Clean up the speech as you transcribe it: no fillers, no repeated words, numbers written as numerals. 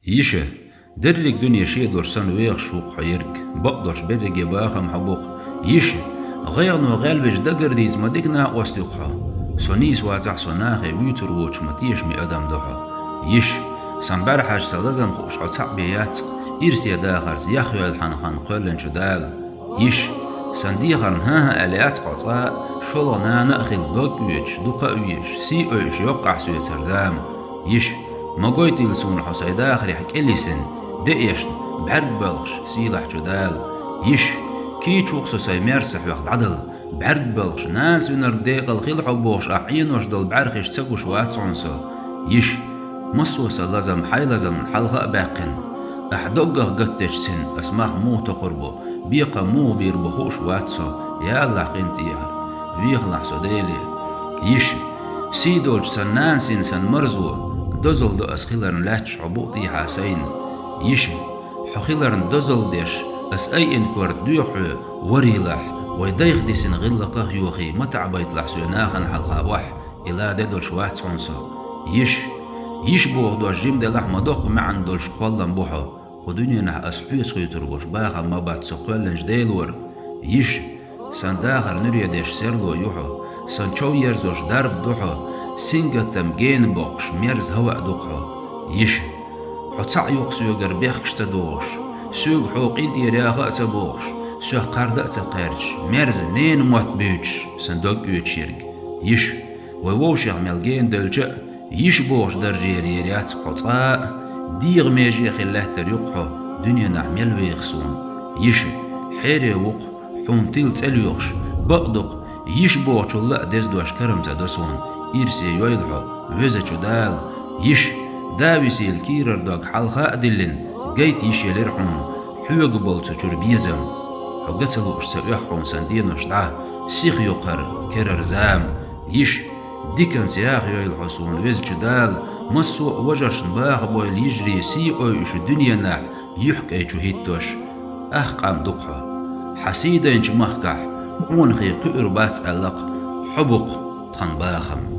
يشه درك دنيا شي درسان ويغ شوق حيرك بقدرش برق باخم حبوق يشه غير نو غالبج دقر ديز مدقنا واستيقها سونيس واتح سوناخي ويتر ووش متيش مي ادم دوها يش سنبر حاج سلازم خوش عطاق بيات إرسي داخرز يخوي الحنخان قولن جدال يش سنديخرن ها اليات قطاء شلونا نأخل دوك ويش دوقا ويش سي اوش يوقع سوي ترزام يش مقويت لسون حسيدا آخر يحك إليسن دقيشن بعرق بلغش سيلح جدال يش كي تشوخسو سيميرسح وقت عدل بعرق بلغش ناس ونرديق الخيل حبوش أحين وشدل بعرخش تسقوش واتسونسو يش مصوصة لازم حي لازم حلقة باقن أحدقه قتش سن أسمح مو تقربو بيقى مو بيربخوش واتسو يا الله قنت إيهر بيخلع سوديلي يش سيدولج سنان سن سن مرزو دزل دو أسخيلرن لاتش عبوطي حاسين يش حخيلرن دزل ديش أس أي إنكور ديوحو وريلح ويدايخ دي سن غلقه يوخي متعبيت لحسوناخن حلقة وح إلا ديدول شوات سونسو يش بوغ دو جيم دي لحمة دوق معن دولش قولن بوحو خدوني نح أسحيس خيترغوش باخا ما بات سقوالن جديلور يش سن داخر نريا ديش سيرلو يوحو سن چو يرزوش درب دوحو سنگتم جين بوغش ميرز هوا دوحو يش حتسع يوقسو يقر بيخش تدوغش سوق حوقي ديرياغا تبوغش سوق قردأ تقارج ميرز نين موت بيوش سندوق يوتشيرج يش ويوش يعمل جين دلجأ يش بوغش درجير يريات قطاء ديغ ميجي خلاه تريقحو دنيا نعمل ويخسون يش حيري وق حون تلت اليوغش بقدق يش بوغش الله ديز دوش كرم تدسون إرسي يويلحو ويزا دال يش داويسي الكيرر دوك حلقاء دلن جيت يشي لرحون حيوغ بولتو بيزم حقتلو اشتاقحون سندين وشدعه سيخ يقر كرر زام يش ديكن سياخ يويلحسون ويز دال مسو وجرشن باغ بويل يجري سي اويش الدنيا ناح يحكي جهيتوش قام دقها حسيدا انج مخكح ونخي قئر بات ألق حبق تنباخم